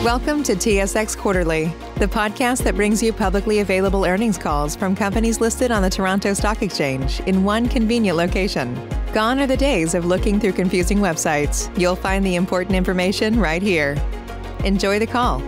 Welcome to TSX Quarterly, the podcast that brings you publicly available earnings calls from companies listed on the Toronto Stock Exchange in one convenient location. Gone are the days of looking through confusing websites. You'll find the important information right here. Enjoy the call.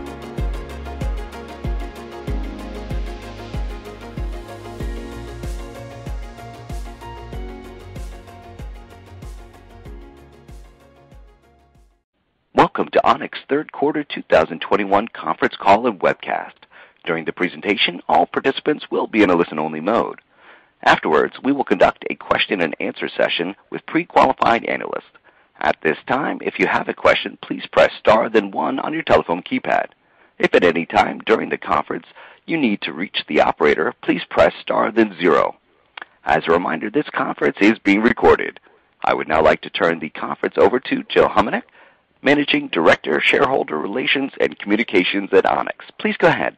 Welcome to ONEX third quarter 2021 conference call and webcast. During the presentation, all participants will be in a listen-only mode. Afterwards, we will conduct a question and answer session with pre-qualified analysts. At this time, if you have a question, please press star then one on your telephone keypad. If at any time during the conference you need to reach the operator, please press star then zero. As a reminder, this conference is being recorded. I would now like to turn the conference over to Jill Humanek, Managing Director, Shareholder Relations and Communications at ONEX. Please go ahead.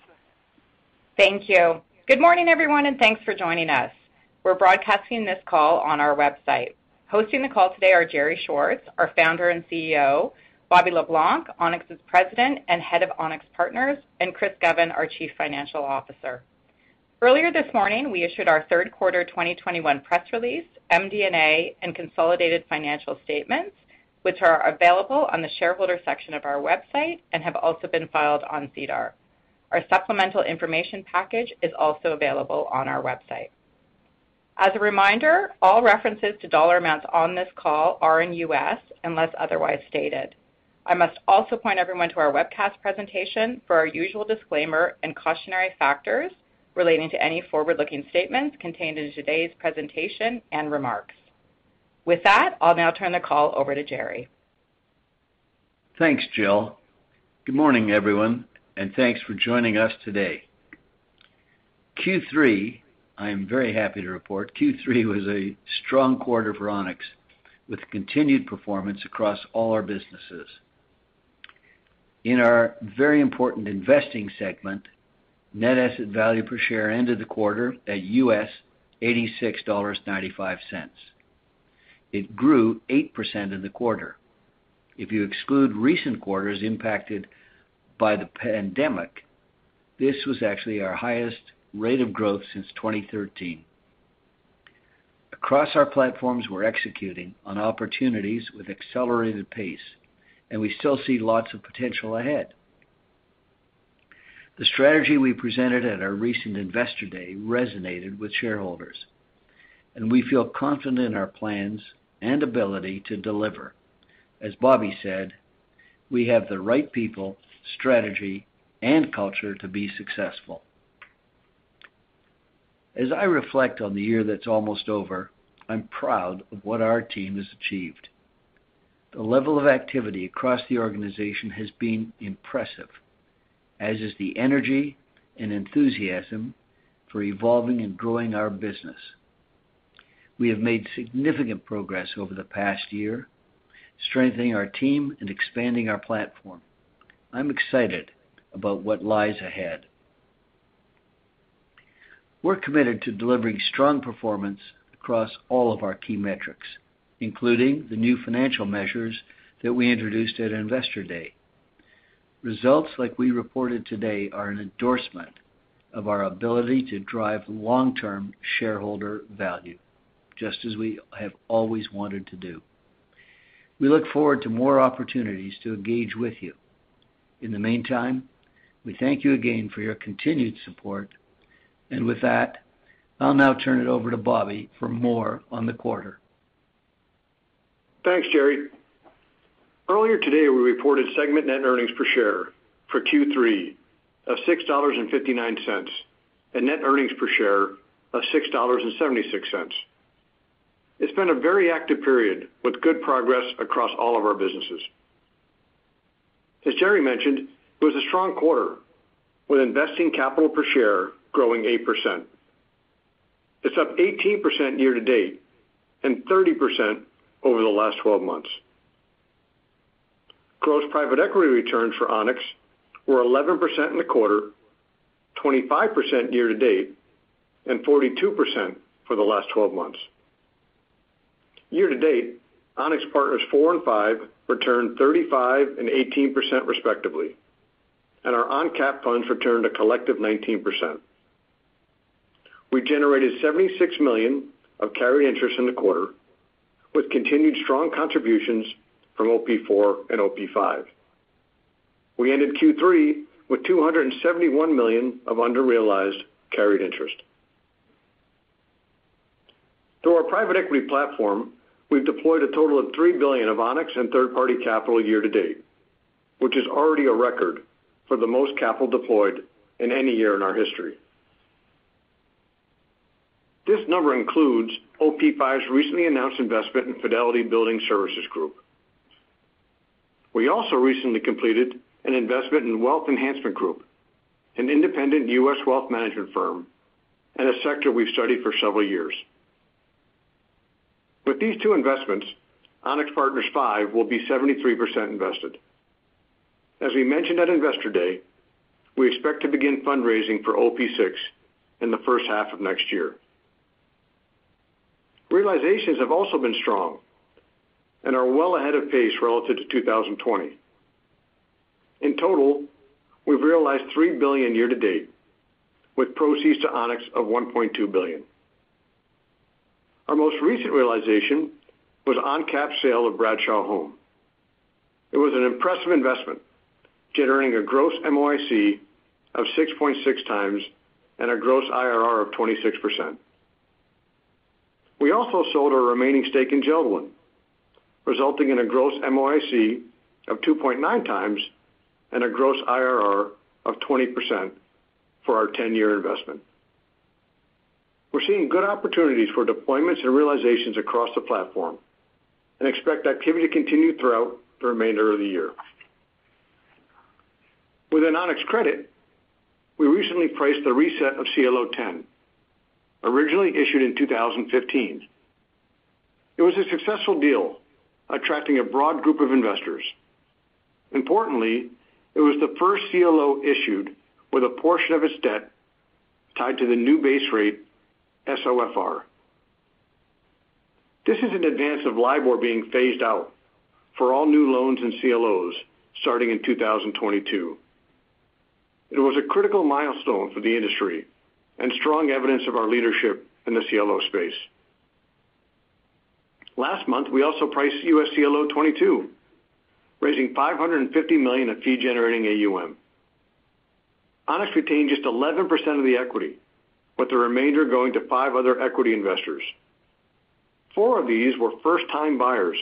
Thank you. Good morning, everyone, and thanks for joining us. We're broadcasting this call on our website. Hosting the call today are Gerry Schwartz, our founder and CEO, Bobby LeBlanc, ONEX's President and Head of ONEX Partners, and Chris Govan, our Chief Financial Officer. Earlier this morning, we issued our third quarter 2021 press release, MD&A, and consolidated financial statements, which are available on the shareholder section of our website and have also been filed on SEDAR. Our supplemental information package is also available on our website. As a reminder, all references to dollar amounts on this call are in U.S. unless otherwise stated. I must also point everyone to our webcast presentation for our usual disclaimer and cautionary factors relating to any forward-looking statements contained in today's presentation and remarks. With that, I'll now turn the call over to Gerry. Thanks, Jill. Good morning, everyone, and thanks for joining us today. Q3, I am very happy to report, Q3 was a strong quarter for ONEX with continued performance across all our businesses. In our very important investing segment, net asset value per share ended the quarter at US $86.95. It grew 8% in the quarter. If you exclude recent quarters impacted by the pandemic, this was actually our highest rate of growth since 2013. Across our platforms, we're executing on opportunities with accelerated pace, and we still see lots of potential ahead. The strategy we presented at our recent Investor Day resonated with shareholders, and we feel confident in our plans and ability to deliver. As Bobby said, we have the right people, strategy, and culture to be successful. As I reflect on the year that's almost over, I'm proud of what our team has achieved. The level of activity across the organization has been impressive, as is the energy and enthusiasm for evolving and growing our business. We have made significant progress over the past year, strengthening our team and expanding our platform. I'm excited about what lies ahead. We're committed to delivering strong performance across all of our key metrics, including the new financial measures that we introduced at Investor Day. Results like we reported today are an endorsement of our ability to drive long-term shareholder value, just as we have always wanted to do. We look forward to more opportunities to engage with you. In the meantime, we thank you again for your continued support. And with that, I'll now turn it over to Bobby for more on the quarter. Thanks, Gerry. Earlier today, we reported segment net earnings per share for Q3 of $6.59 and net earnings per share of $6.76. It's been a very active period with good progress across all of our businesses. As Gerry mentioned, it was a strong quarter with investing capital per share growing 8%. It's up 18% year to date and 30% over the last 12 months. Gross private equity returns for ONEX were 11% in the quarter, 25% year to date, and 42% for the last 12 months. Year to date, ONEX Partners 4 and 5 returned 35% and 18% respectively. and our on-cap funds returned a collective 19%. We generated $76 million of carried interest in the quarter, with continued strong contributions from OP4 and OP5. We ended Q3 with $271 million of under-realized carried interest. Through our private equity platform, we've deployed a total of $3 billion of ONEX and third-party capital year to date, which is already a record for the most capital deployed in any year in our history. This number includes OP5's recently announced investment in Fidelity Building Services Group. We also recently completed an investment in Wealth Enhancement Group, an independent U.S. wealth management firm, and a sector we've studied for several years. With these two investments, ONEX Partners 5 will be 73% invested. As we mentioned at Investor Day, we expect to begin fundraising for OP6 in the first half of next year. Realizations have also been strong and are well ahead of pace relative to 2020. In total, we've realized $3 billion year to date, with proceeds to ONEX of $1.2 billion. Our most recent realization was on-cap sale of Bradshaw Home. It was an impressive investment, generating a gross MOIC of 6.6 times and a gross IRR of 26%. We also sold our remaining stake in Jeld-Wen, resulting in a gross MOIC of 2.9 times and a gross IRR of 20% for our 10-year investment. We're seeing good opportunities for deployments and realizations across the platform and expect activity to continue throughout the remainder of the year. Within ONEX Credit, we recently priced the reset of CLO 10, originally issued in 2015. It was a successful deal, attracting a broad group of investors. Importantly, it was the first CLO issued with a portion of its debt tied to the new base rate, SOFR. This is in advance of LIBOR being phased out for all new loans and CLOs starting in 2022. It was a critical milestone for the industry and strong evidence of our leadership in the CLO space. Last month, we also priced US CLO 22, raising $550 million of fee-generating AUM. ONEX retained just 11% of the equity, with the remainder going to 5 other equity investors. 4 of these were first-time buyers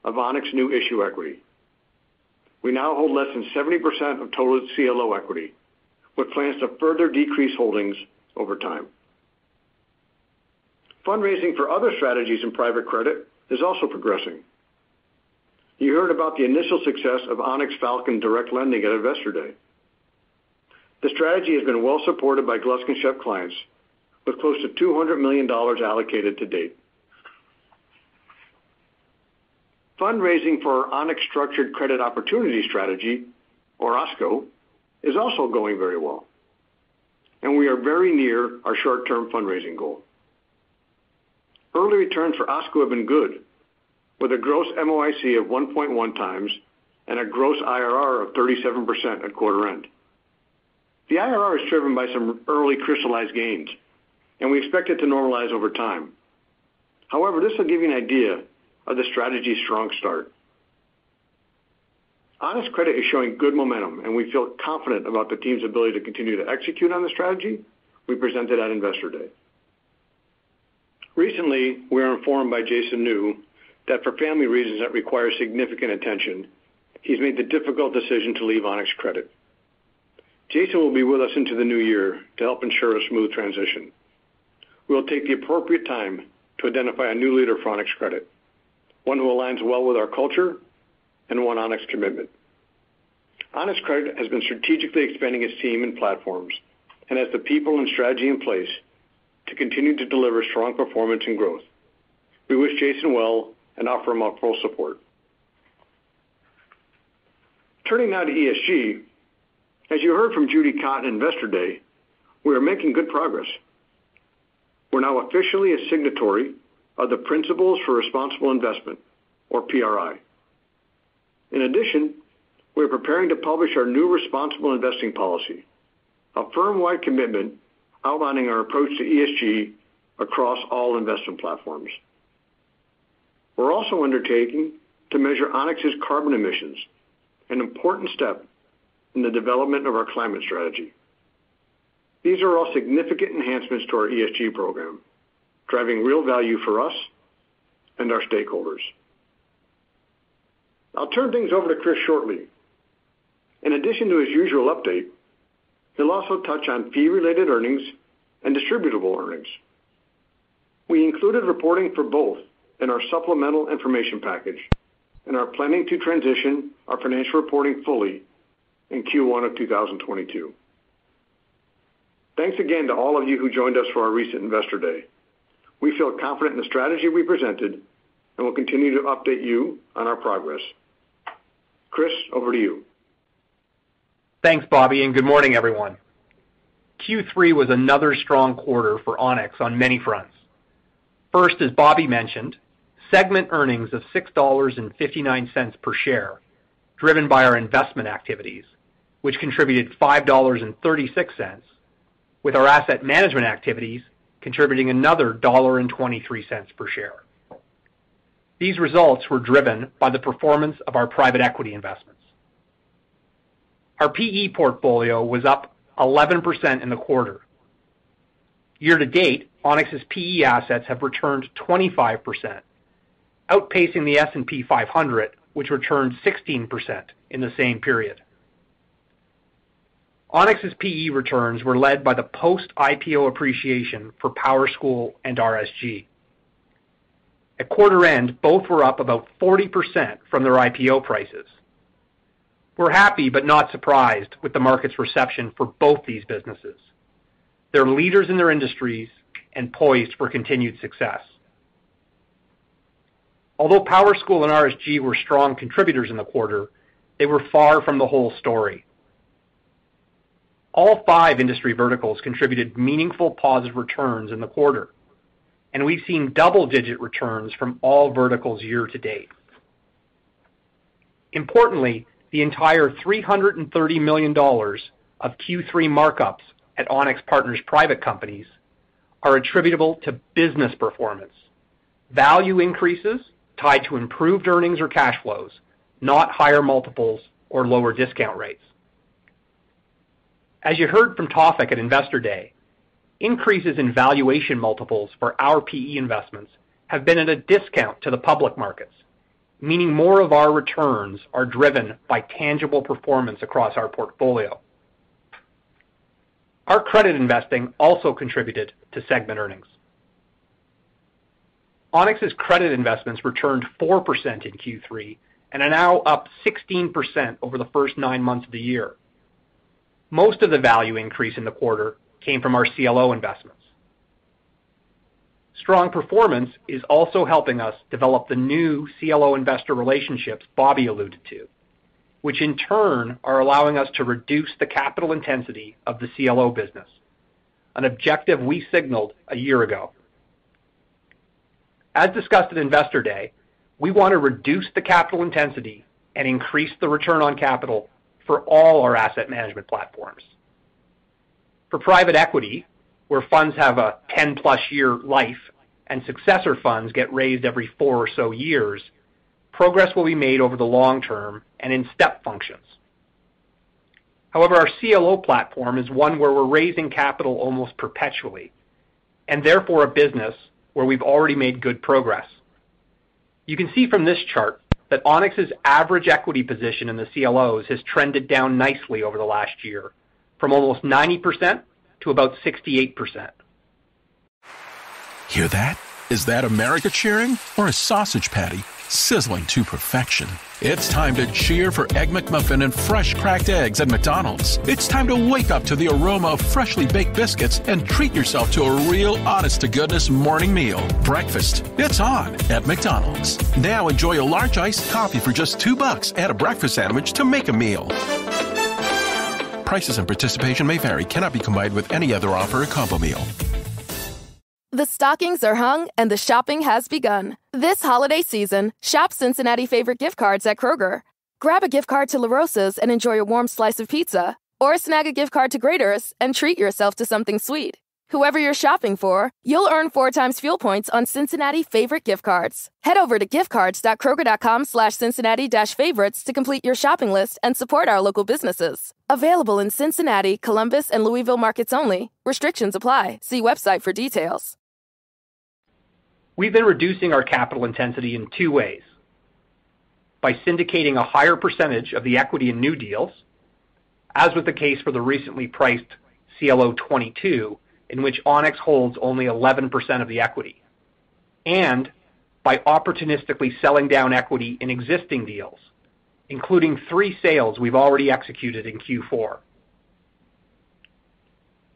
of ONEX new issue equity. We now hold less than 70% of total CLO equity, with plans to further decrease holdings over time. Fundraising for other strategies in private credit is also progressing. You heard about the initial success of ONEX Falcon Direct Lending at Investor Day. The strategy has been well supported by Gluskin-Sheff clients, with close to $200 million allocated to date. Fundraising for our ONEX Structured Credit Opportunity Strategy, or OSCO, is also going very well, and we are very near our short-term fundraising goal. Early returns for OSCO have been good, with a gross MOIC of 1.1 times and a gross IRR of 37% at quarter end. The IRR is driven by some early crystallized gains, and we expect it to normalize over time. However, this will give you an idea of the strategy's strong start. ONEX Credit is showing good momentum, and we feel confident about the team's ability to continue to execute on the strategy we presented at Investor Day. Recently, we were informed by Jason New that for family reasons that require significant attention, he's made the difficult decision to leave ONEX Credit. Jason will be with us into the new year to help ensure a smooth transition. We will take the appropriate time to identify a new leader for ONEX Credit, one who aligns well with our culture and one ONEX commitment. ONEX Credit has been strategically expanding its team and platforms and has the people and strategy in place to continue to deliver strong performance and growth. We wish Jason well and offer him our full support. Turning now to ESG, as you heard from Judy Cotton at Investor Day, we are making good progress. We're now officially a signatory of the Principles for Responsible Investment, or PRI. In addition, we are preparing preparing to publish our new responsible investing policy, a firm-wide commitment outlining our approach to ESG across all investment platforms. We're also undertaking to measure ONEX's carbon emissions, an important step in the development of our climate strategy. These are all significant enhancements to our ESG program, driving real value for us and our stakeholders. I'll turn things over to Chris shortly. In addition to his usual update, he'll also touch on fee-related earnings and distributable earnings. We included reporting for both in our supplemental information package and are planning to transition our financial reporting fully in Q1 of 2022. Thanks again to all of you who joined us for our recent Investor Day. We feel confident in the strategy we presented and will continue to update you on our progress. Chris, over to you. Thanks, Bobby, and good morning, everyone. Q3 was another strong quarter for ONEX on many fronts. First, as Bobby mentioned, segment earnings of $6.59 per share, driven by our investment activities, which contributed $5.36, with our asset management activities contributing another $1.23 per share. These results were driven by the performance of our private equity investments. Our PE portfolio was up 11% in the quarter. Year to date, ONEX's PE assets have returned 25%, outpacing the S&P 500, which returned 16% in the same period. ONEX's PE returns were led by the post-IPO appreciation for PowerSchool and RSG. At quarter end, both were up about 40% from their IPO prices. We're happy but not surprised with the market's reception for both these businesses. They're leaders in their industries and poised for continued success. Although PowerSchool and RSG were strong contributors in the quarter, they were far from the whole story. All 5 industry verticals contributed meaningful positive returns in the quarter, and we've seen double-digit returns from all verticals year to date. Importantly, the entire $330 million of Q3 markups at ONEX Partners private companies are attributable to business performance, value increases tied to improved earnings or cash flows, not higher multiples or lower discount rates. As you heard from Tawfiq at Investor Day, increases in valuation multiples for our PE investments have been at a discount to the public markets, meaning more of our returns are driven by tangible performance across our portfolio. Our credit investing also contributed to segment earnings. ONEX's credit investments returned 4% in Q3 and are now up 16% over the first 9 months of the year. Most of the value increase in the quarter came from our CLO investments. Strong performance is also helping us develop the new CLO investor relationships Bobby alluded to, which in turn are allowing us to reduce the capital intensity of the CLO business, an objective we signaled a year ago. As discussed at Investor Day, we want to reduce the capital intensity and increase the return on capital for all our asset management platforms. For private equity, where funds have a 10-plus year life and successor funds get raised every 4 or so years, progress will be made over the long term and in step functions. However, our CLO platform is one where we're raising capital almost perpetually, and therefore a business where we've already made good progress. You can see from this chart that ONEX's average equity position in the CLOs has trended down nicely over the last year, from almost 90% to about 68%. Hear that? Is that America cheering or a sausage patty sizzling to perfection? It's time to cheer for Egg McMuffin and fresh cracked eggs at McDonald's. It's time to wake up to the aroma of freshly baked biscuits and treat yourself to a real honest-to-goodness morning meal. Breakfast, it's on at McDonald's. Now enjoy a large iced coffee for just $2. Add a breakfast sandwich to make a meal. Prices and participation may vary. Cannot be combined with any other offer or combo meal. The stockings are hung and the shopping has begun. This holiday season, shop Cincinnati favorite gift cards at Kroger. Grab a gift card to La Rosa's and enjoy a warm slice of pizza, or snag a gift card to Grater's and treat yourself to something sweet. Whoever you're shopping for, you'll earn 4 times fuel points on Cincinnati favorite gift cards. Head over to giftcards.kroger.com/Cincinnati-favorites to complete your shopping list and support our local businesses. Available in Cincinnati, Columbus, and Louisville markets only. Restrictions apply. See website for details. We've been reducing our capital intensity in 2 ways. By syndicating a higher percentage of the equity in new deals, as was the case for the recently priced CLO 22, in which ONEX holds only 11% of the equity, and by opportunistically selling down equity in existing deals, including 3 sales we've already executed in Q4.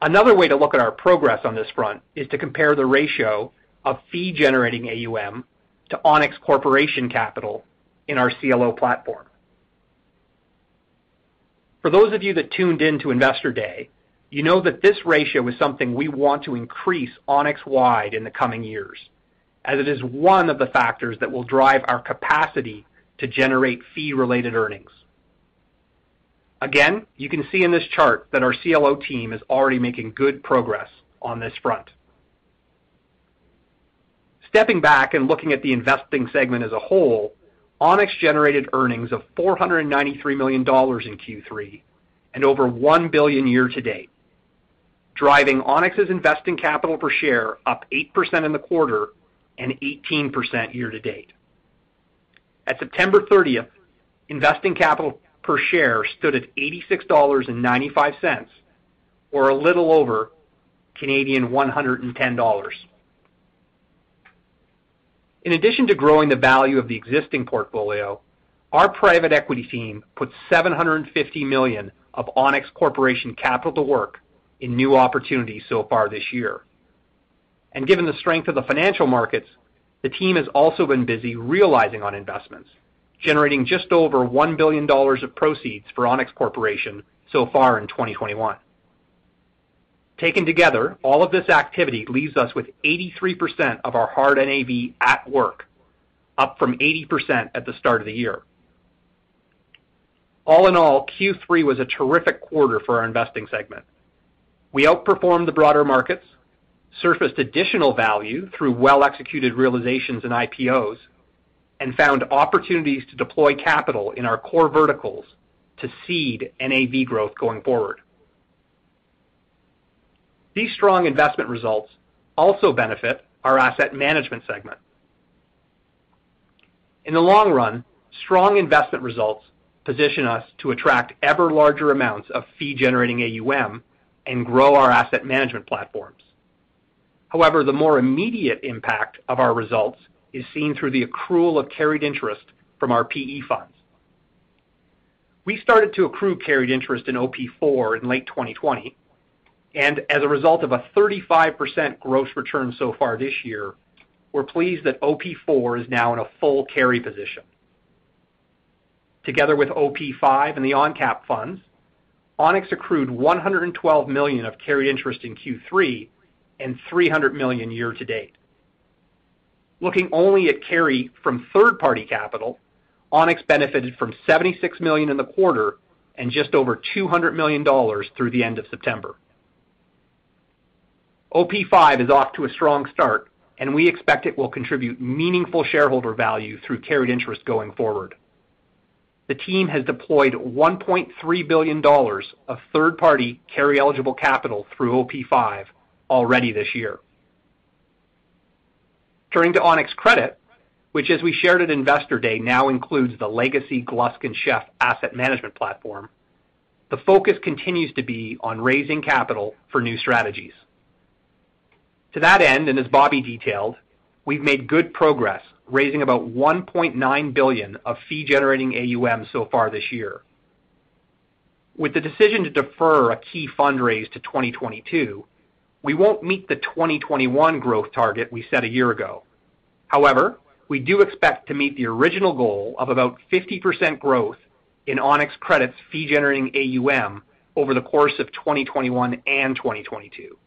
Another way to look at our progress on this front is to compare the ratio of fee-generating AUM to ONEX Corporation capital in our CLO platform. For those of you that tuned in to Investor Day, you know that this ratio is something we want to increase ONEX-wide in the coming years, as it is one of the factors that will drive our capacity to generate fee-related earnings. Again, you can see in this chart that our CLO team is already making good progress on this front. Stepping back and looking at the investing segment as a whole, ONEX generated earnings of $493 million in Q3 and over $1 billion year-to-date, driving ONEX's investing capital per share up 8% in the quarter and 18% year-to-date. At September 30th, investing capital per share stood at $86.95, or a little over Canadian $110. In addition to growing the value of the existing portfolio, our private equity team put $750 million of ONEX Corporation capital to work in new opportunities so far this year. And given the strength of the financial markets, the team has also been busy realizing on investments, generating just over $1 billion of proceeds for ONEX Corporation so far in 2021. Taken together, all of this activity leaves us with 83% of our hard NAV at work, up from 80% at the start of the year. All in all, Q3 was a terrific quarter for our investing segment. We outperformed the broader markets, surfaced additional value through well-executed realizations and IPOs, and found opportunities to deploy capital in our core verticals to seed NAV growth going forward. These strong investment results also benefit our asset management segment. In the long run, strong investment results position us to attract ever larger amounts of fee-generating AUM and grow our asset management platforms. However, the more immediate impact of our results is seen through the accrual of carried interest from our PE funds. We started to accrue carried interest in OP4 in late 2020, and as a result of a 35% gross return so far this year, we're pleased that OP4 is now in a full carry position. Together with OP5 and the ONCAP funds, ONEX accrued $112 million of carried interest in Q3 and $300 million year-to-date. Looking only at carry from third-party capital, ONEX benefited from $76 million in the quarter and just over $200 million through the end of September. OP5 is off to a strong start, and we expect it will contribute meaningful shareholder value through carried interest going forward. The team has deployed $1.3 billion of third-party carry-eligible capital through OP5 already this year. Turning to ONEX Credit, which, as we shared at Investor Day, now includes the legacy Gluskin Sheff asset management platform, the focus continues to be on raising capital for new strategies. To that end, and as Bobby detailed, we've made good progress, raising about $1.9 billion of fee-generating AUM so far this year. With the decision to defer a key fundraise to 2022, we won't meet the 2021 growth target we set a year ago. However, we do expect to meet the original goal of about 50% growth in ONEX Credit's fee-generating AUM over the course of 2021 and 2022,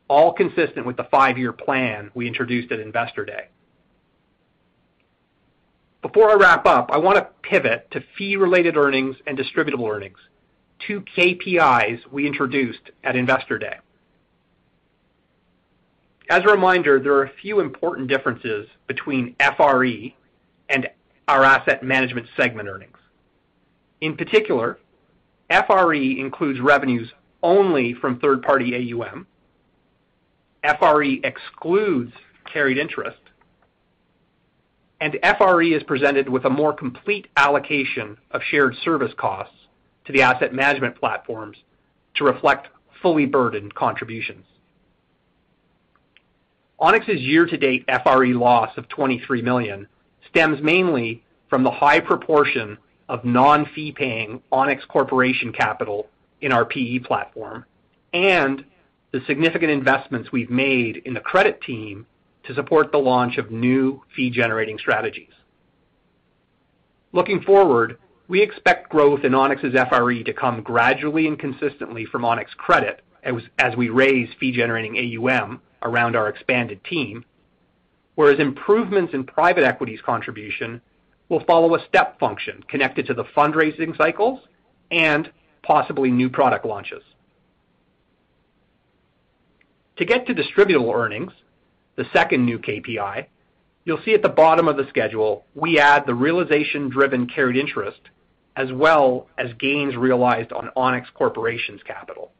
all consistent with the 5-year plan we introduced at Investor Day. Before I wrap up, I want to pivot to fee-related earnings and distributable earnings, two KPIs we introduced at Investor Day. As a reminder, there are a few important differences between FRE and our asset management segment earnings. In particular, FRE includes revenues only from third-party AUM. FRE excludes carried interest. And FRE is presented with a more complete allocation of shared service costs to the asset management platforms to reflect fully burdened contributions. ONEX's year-to-date FRE loss of $23 million stems mainly from the high proportion of non-fee-paying ONEX Corporation capital in our PE platform and the significant investments we've made in the credit team to support the launch of new fee-generating strategies. Looking forward, we expect growth in ONEX's FRE to come gradually and consistently from ONEX Credit as we raise fee-generating AUM around our expanded team, whereas improvements in private equities contribution will follow a step function connected to the fundraising cycles and possibly new product launches. To get to distributable earnings, the second new KPI, you'll see at the bottom of the schedule, we add the realization-driven carried interest as well as gains realized on ONEX Corporation's capital.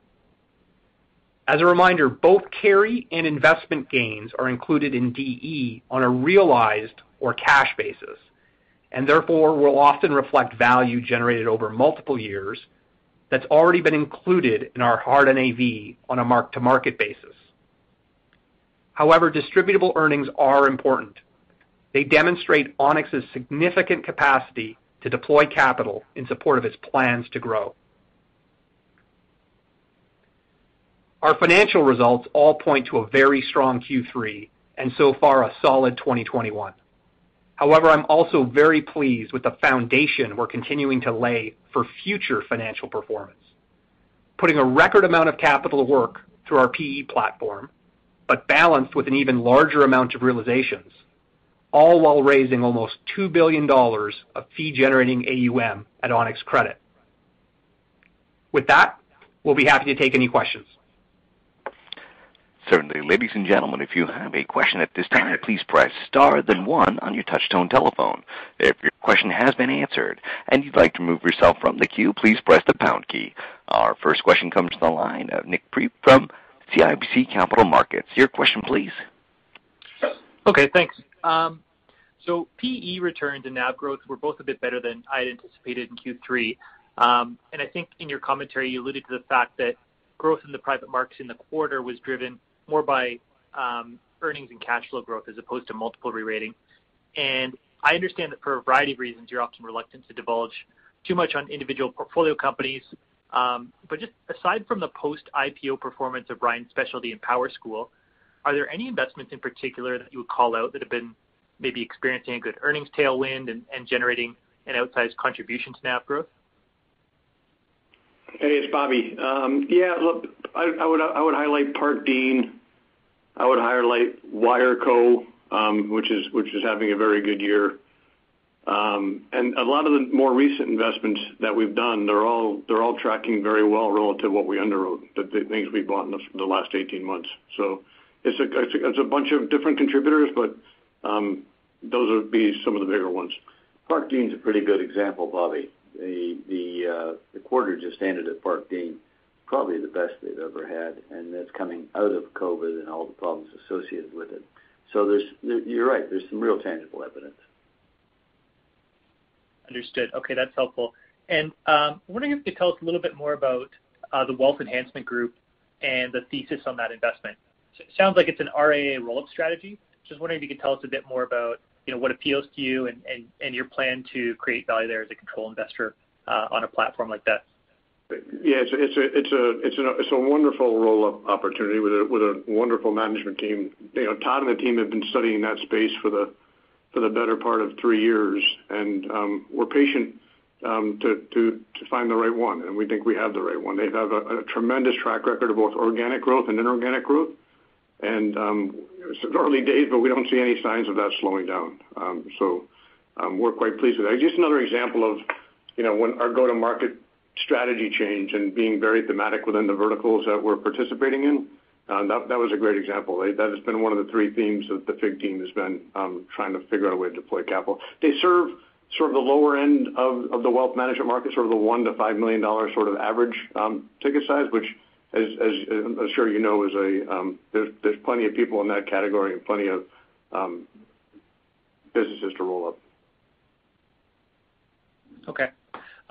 As a reminder, both carry and investment gains are included in DE on a realized or cash basis, and therefore will often reflect value generated over multiple years that's already been included in our hard NAV on a mark-to-market basis. However, distributable earnings are important. They demonstrate ONEX's significant capacity to deploy capital in support of its plans to grow. Our financial results all point to a very strong Q3 and so far a solid 2021. However, I'm also very pleased with the foundation we're continuing to lay for future financial performance, putting a record amount of capital to work through our PE platform, but balanced with an even larger amount of realizations, all while raising almost $2 billion of fee-generating AUM at ONEX Credit. With that, we'll be happy to take any questions. Certainly. Ladies and gentlemen, if you have a question at this time, please press star then one on your touch-tone telephone. If your question has been answered and you'd like to remove yourself from the queue, please press the pound key. Our first question comes to the line of Nick Preep from CIBC Capital Markets. Your question, please. Okay, thanks. So PE returns and NAV growth were both a bit better than I had anticipated in Q3. And I think in your commentary you alluded to the fact that growth in the private markets in the quarter was driven more by earnings and cash flow growth as opposed to multiple re-rating. And I understand that for a variety of reasons you're often reluctant to divulge too much on individual portfolio companies. But just aside from the post-IPO performance of Ryan Specialty and Power School, are there any investments in particular that you would call out that have been maybe experiencing a good earnings tailwind and generating an outsized contribution to NAV growth? Hey, it's Bobby. Yeah, look, I would highlight Park Dean. I would highlight Wireco, which is having a very good year. And a lot of the more recent investments that we've done, they're all tracking very well relative to what we underwrote, the things we bought in the last 18 months. So it's a bunch of different contributors, but those would be some of the bigger ones. Park Dean's a pretty good example, Bobby. The quarter just ended at Park Dean, probably the best they've ever had, and that's coming out of COVID and all the problems associated with it. So you're right, there's some real tangible evidence. Understood. Okay, that's helpful. And I'm wondering if you could tell us a little bit more about the Wealth Enhancement Group and the thesis on that investment. So it sounds like it's an RIA roll-up strategy. Just wondering if you could tell us a bit more about what appeals to you and your plan to create value there as a control investor on a platform like that. Yeah, it's a wonderful roll-up opportunity with a wonderful management team. Todd and the team have been studying that space for the better part of 3 years, and we're patient to find the right one, and we think we have the right one. They have a tremendous track record of both organic growth and inorganic growth, and it's early days, but we don't see any signs of that slowing down. So we're quite pleased with that. Just another example of, when our go-to-market strategy change and being very thematic within the verticals that we're participating in. That was a great example. That has been one of the three themes that the FIG team has been trying to figure out a way to deploy capital. They serve sort of the lower end of the wealth management market, sort of the $1 to $5 million sort of average ticket size, which, as I'm sure you know, is there's plenty of people in that category and plenty of businesses to roll up. Okay.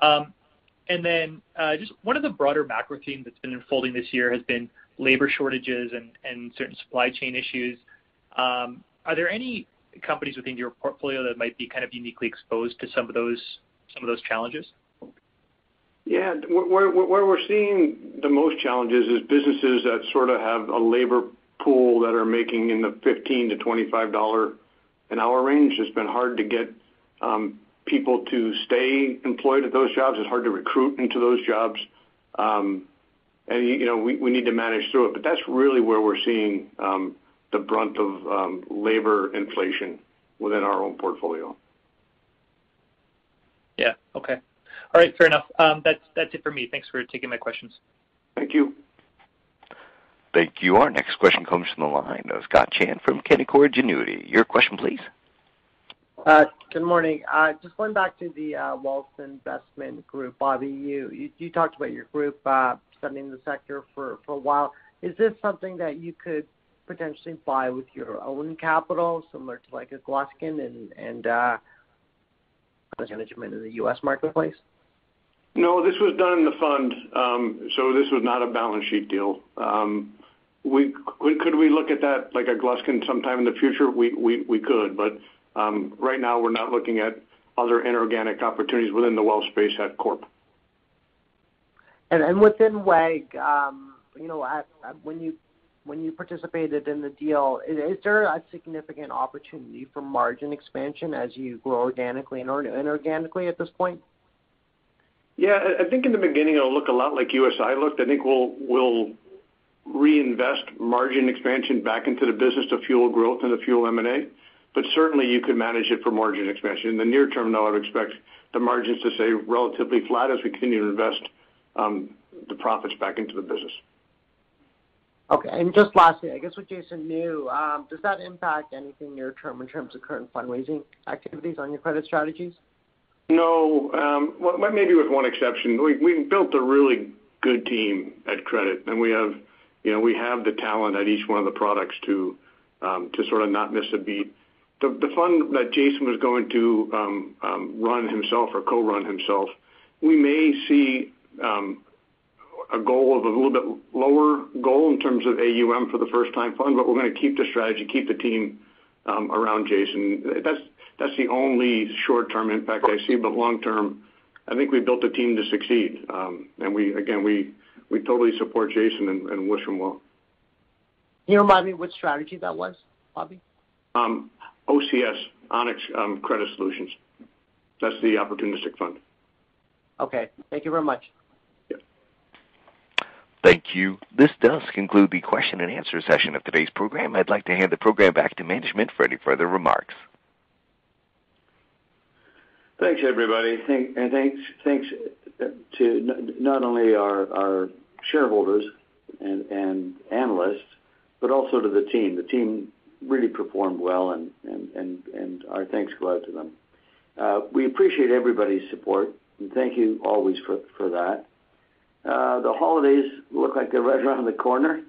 And then just one of the broader macro themes that's been unfolding this year has been labor shortages and certain supply chain issues. Are there any companies within your portfolio that might be kind of uniquely exposed to some of those challenges? Yeah, where we're seeing the most challenges is businesses that sort of have a labor pool that are making in the $15 to $25 an hour range. It's been hard to get people to stay employed at those jobs. It's hard to recruit into those jobs. And, we need to manage through it. But that's really where we're seeing the brunt of labor inflation within our own portfolio. Yeah, okay. All right, fair enough. That's it for me. Thanks for taking my questions. Thank you. Thank you. Our next question comes from the line of Scott Chan from Canaccord Genuity. Your question, please. Good morning. Just going back to the Wealth Investment Group, Bobby, you talked about your group studying the sector for a while. Is this something that you could potentially buy with your own capital, similar to like a Gluskin and management in the U.S. marketplace? No, this was done in the fund, so this was not a balance sheet deal. Could we look at that like a Gluskin sometime in the future? We could, but right now we're not looking at other inorganic opportunities within the wealth space at Corp. And within WEG, when you participated in the deal, is there a significant opportunity for margin expansion as you grow organically and inorganically at this point? Yeah, I think in the beginning it'll look a lot like USI looked. I think we'll reinvest margin expansion back into the business to fuel growth and to fuel M&A. But certainly you could manage it for margin expansion. In the near term, though, I would expect the margins to stay relatively flat as we continue to invest the profits back into the business. Okay, and just lastly, I guess with Jason New, does that impact anything near term in terms of current fundraising activities on your credit strategies? No, well, maybe with one exception. We built a really good team at credit, and we have the talent at each one of the products to sort of not miss a beat. The fund that Jason was going to run himself or co-run himself, we may see a goal of a little bit lower goal in terms of AUM for the first time fund, but we're going to keep the strategy, keep the team around Jason. That's the only short-term impact I see, but long-term, I think we built a team to succeed. And we totally support Jason and wish him well. Can you remind me which strategy that was, Bobby? OCS, ONEX Credit Solutions. That's the opportunistic fund. Okay. Thank you very much. Yep. Thank you. This does conclude the question and answer session of today's program. I'd like to hand the program back to management for any further remarks. Thanks, everybody. Thanks to not only our shareholders and analysts, but also to the team. The team really performed well, and our thanks go out to them. We appreciate everybody's support, and thank you always for that. The holidays look like they're right around the corner.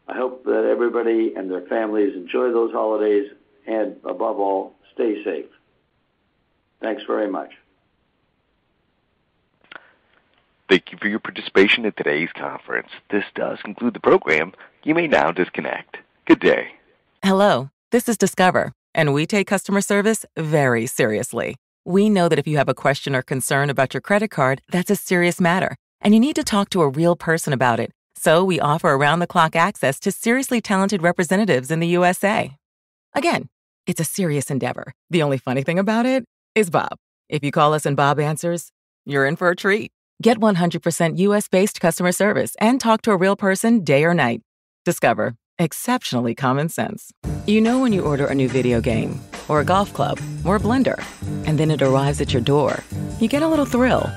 I hope that everybody and their families enjoy those holidays, and above all, stay safe. Thanks very much. Thank you for your participation in today's conference. This does conclude the program. You may now disconnect. Good day. Hello, this is Discover, and we take customer service very seriously. We know that if you have a question or concern about your credit card, that's a serious matter, and you need to talk to a real person about it. So we offer around-the-clock access to seriously talented representatives in the USA. Again, it's a serious endeavor. The only funny thing about it is Bob. If you call us and Bob answers, you're in for a treat. Get 100% U.S.-based customer service and talk to a real person day or night. Discover. Exceptionally common sense. You know when you order a new video game, or a golf club, or a blender, and then it arrives at your door. You get a little thrill.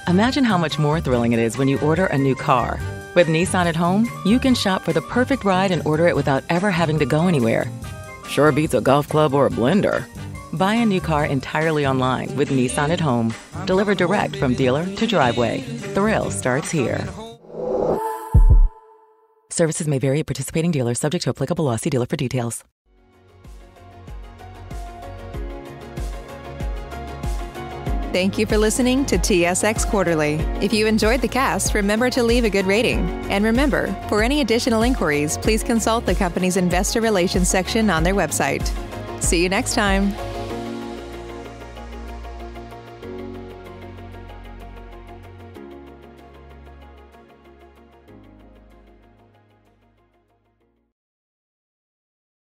Imagine how much more thrilling it is when you order a new car. With Nissan at Home, you can shop for the perfect ride and order it without ever having to go anywhere. Sure beats a golf club or a blender. Buy a new car entirely online with Nissan at Home. Delivered direct from dealer to driveway. Thrill starts here. Services may vary at participating dealers, subject to applicable law. See dealer for details. Thank you for listening to TSX Quarterly. If you enjoyed the cast, remember to leave a good rating. And remember, for any additional inquiries, please consult the company's investor relations section on their website. See you next time.